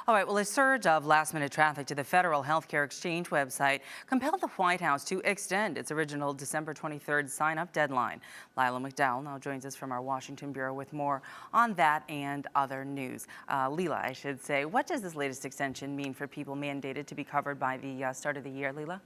All right, well, a surge of last-minute traffic to the federal healthcare exchange website compelled the White House to extend its original December 23rd sign-up deadline. Lila McDowell now joins us from our Washington bureau with more on that and other news. Lila, I should say, what does this latest extension mean for people mandated to be covered by the start of the year, Lila?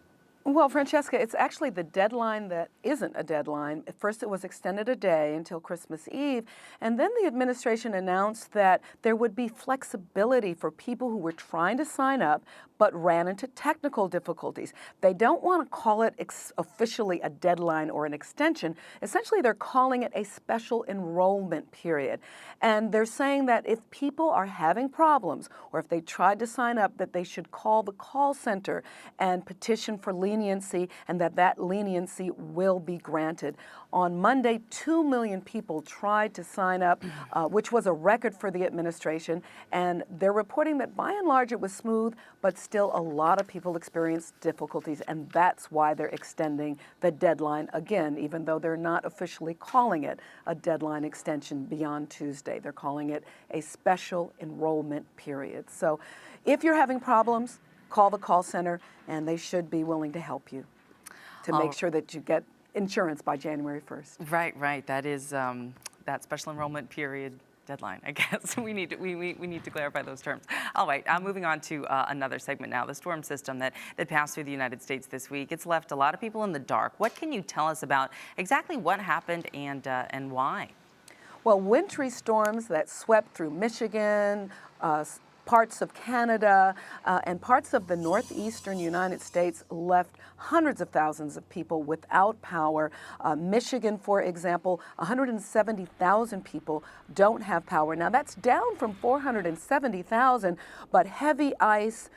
Well, Francesca, it's actually the deadline that isn't a deadline. At first, it was extended a day until Christmas Eve, and then the administration announced that there would be flexibility for people who were trying to sign up but ran into technical difficulties. They don't want to call it officially a deadline or an extension. Essentially, they're calling it a special enrollment period. And they're saying that if people are having problems or if they tried to sign up, that they should call the call center and petition for leniency, and that leniency will be granted. On Monday, 2 million people tried to sign up, which was a record for the administration, and they're reporting that by and large it was smooth, but still a lot of people experienced difficulties, and that's why they're extending the deadline again, even though they're not officially calling it a deadline extension beyond Tuesday. They're calling it a special enrollment period. So if you're having problems, call the call center, and they should be willing to help you to make sure that you get insurance by January 1st. Right. That is that special enrollment period deadline, I guess. We need to clarify those terms. All right, moving on to another segment now. The storm system that passed through the United States this week, it's left a lot of people in the dark. What can you tell us about exactly what happened and why? Well, wintry storms that swept through Michigan, parts of Canada, and parts of the northeastern United States left hundreds of thousands of people without power. Michigan, for example, 170,000 people don't have power. Now, that's down from 470,000, but heavy ice,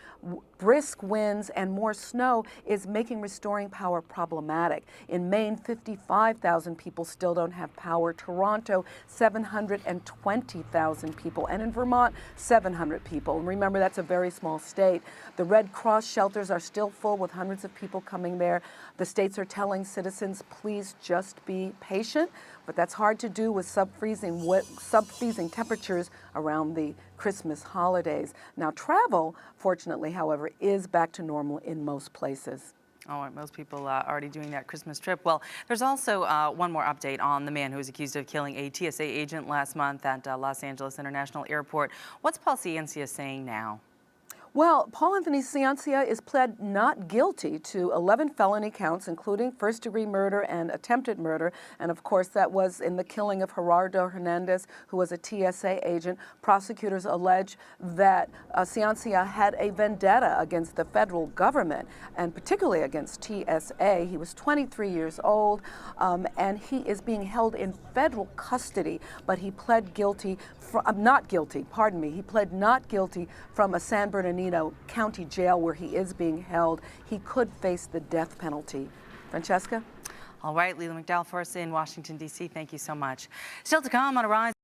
brisk winds, and more snow is making restoring power problematic. In Maine, 55,000 people still don't have power. Toronto, 720,000 people. And in Vermont, 700 people. And remember, that's a very small state. The Red Cross shelters are still full with hundreds of people coming there. The states are telling citizens, please just be patient, but that's hard to do with sub-freezing temperatures around the Christmas holidays. Now, travel, fortunately, however, is back to normal in most places. All right, most people already doing that Christmas trip. Well, there's also one more update on the man who was accused of killing a TSA agent last month at Los Angeles International Airport. What's Paul Ciancia saying now? Well, Paul Anthony Ciancia is pled not guilty to 11 felony counts, including first-degree murder and attempted murder. And of course, that was in the killing of Gerardo Hernandez, who was a TSA agent. Prosecutors allege that Ciancia had a vendetta against the federal government, and particularly against TSA. He was 23 years old, and he is being held in federal custody, but he pled guilty, he pled not guilty from a San Bernardino County jail where he is being held. He could face the death penalty. Francesca? All right, Lila McDowell for us in Washington, D.C. Thank you so much. Still to come on Arise.